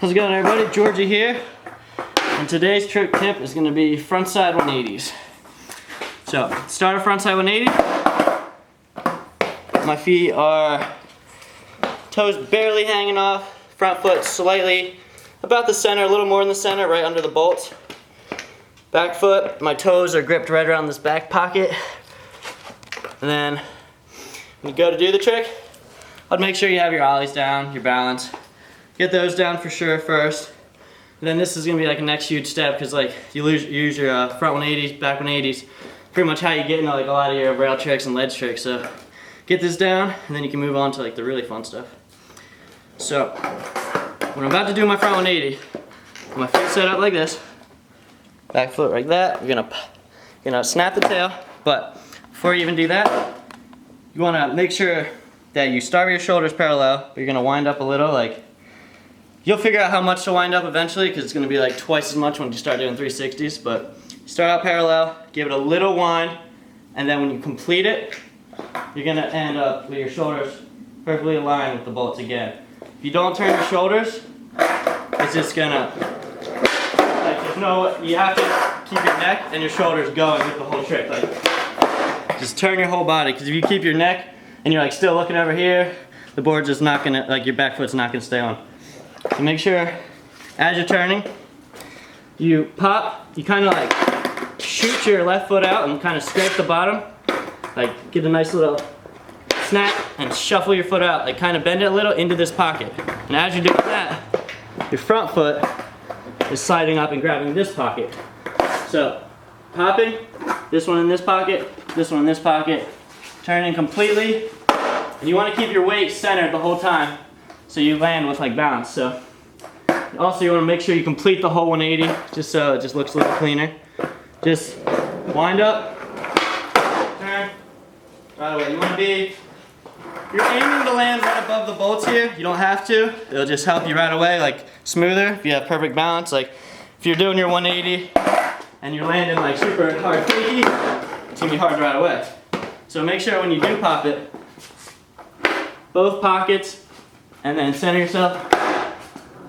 How's it going, everybody? Georgie here. And today's trick tip is going to be frontside 180s. So, start a frontside 180. My feet are toes barely hanging off, front foot slightly about the center, a little more in the center, right under the bolts. Back foot, my toes are gripped right around this back pocket. And then, when you go to do the trick, I'd make sure you have your ollies down, your balance. Get those down for sure first. And then this is gonna be like a next huge step because like you use your front 180s, back 180s. Pretty much how you get into like a lot of your rail tricks and ledge tricks. So get this down and then you can move on to like the really fun stuff. So when I'm about to do my front 180, my feet set up like this, back foot like that. You're gonna snap the tail, but before you even do that, you wanna make sure that you start with your shoulders parallel, but you're gonna wind up a little like. You'll figure out how much to wind up eventually because it's going to be like twice as much when you start doing 360s, but start out parallel, give it a little wind, and then when you complete it, you're going to end up with your shoulders perfectly aligned with the bolts again. If you don't turn your shoulders, it's just going to, like there's no, you have to keep your neck and your shoulders going with the whole trick. Like, just turn your whole body because if you keep your neck and you're like still looking over here, the board's just not going to, like your back foot's not going to stay on. So make sure, as you're turning, you pop, you kind of like shoot your left foot out and kind of scrape the bottom. Like get a nice little snap and shuffle your foot out, like kind of bend it a little into this pocket. And as you're doing that, your front foot is sliding up and grabbing this pocket. So popping, this one in this pocket, this one in this pocket, turning completely. And you want to keep your weight centered the whole time. So you land with like balance. So also you want to make sure you complete the whole 180 just so it just looks a little cleaner. Just wind up, turn, right away. You want to be, you're aiming to land right above the bolts here. You don't have to. It'll just help you right away, like smoother if you have perfect balance. Like if you're doing your 180 and you're landing like super hard flaky, it's gonna be hard right away. So make sure when you do pop it, both pockets. And then center yourself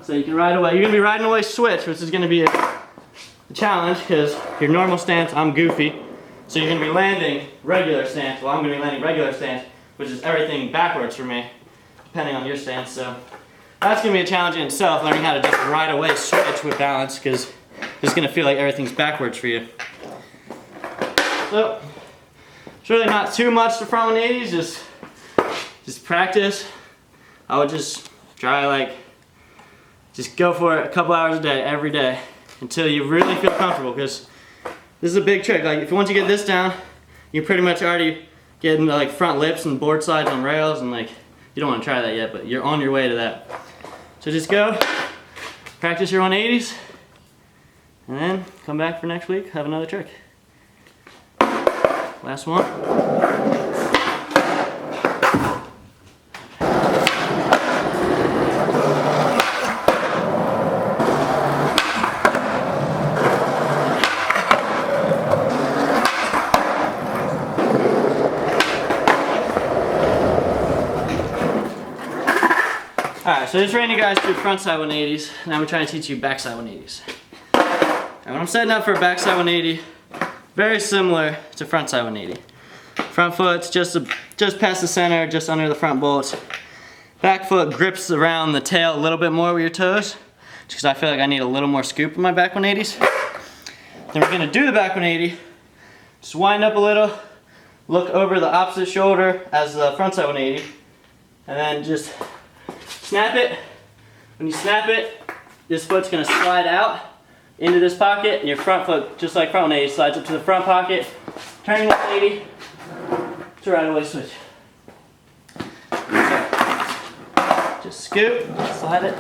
so you can ride away. You're gonna be riding away switch, which is gonna be a challenge because your normal stance, I'm goofy. So you're gonna be landing regular stance. Well, I'm gonna be landing regular stance, which is everything backwards for me, depending on your stance. So that's gonna be a challenge in itself, learning how to just ride away switch with balance because it's gonna feel like everything's backwards for you. So it's really not too much to front 180s, just practice. I would just try just go for it a couple hours a day, every day, until you really feel comfortable, because this is a big trick. Like, once you get this down, you're pretty much already getting the like front lips and board sides on rails, and like, you don't want to try that yet, but you're on your way to that. So just go, practice your 180s, and then come back for next week, have another trick. Last one. Alright, so just training you guys through frontside 180s. Now we're trying to teach you backside 180s. When I'm setting up for a backside 180, very similar to frontside 180. Front foot's just past the center, just under the front bolts. Back foot grips around the tail a little bit more with your toes, because I feel like I need a little more scoop in my back 180s. Then we're gonna do the back 180. Just wind up a little, look over the opposite shoulder as the frontside 180, and then just snap it. When you snap it, this foot's gonna slide out into this pocket, and your front foot, just like front 180, slides up to the front pocket, turning 180 to right away switch. Just scoop, slide it.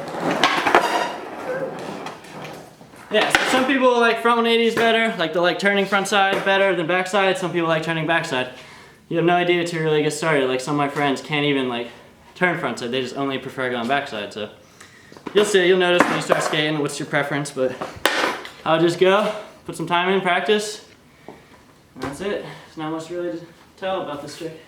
Yeah, so some people like front 180s better, like they like turning front side better than back side. Some people like turning back side. You have no idea to really get started. Like some of my friends can't even like turn front side, they just only prefer going back side. So you'll see, you'll notice when you start skating what's your preference, but I'll just go, put some time in, practice, and that's it. There's not much really to tell about this trick.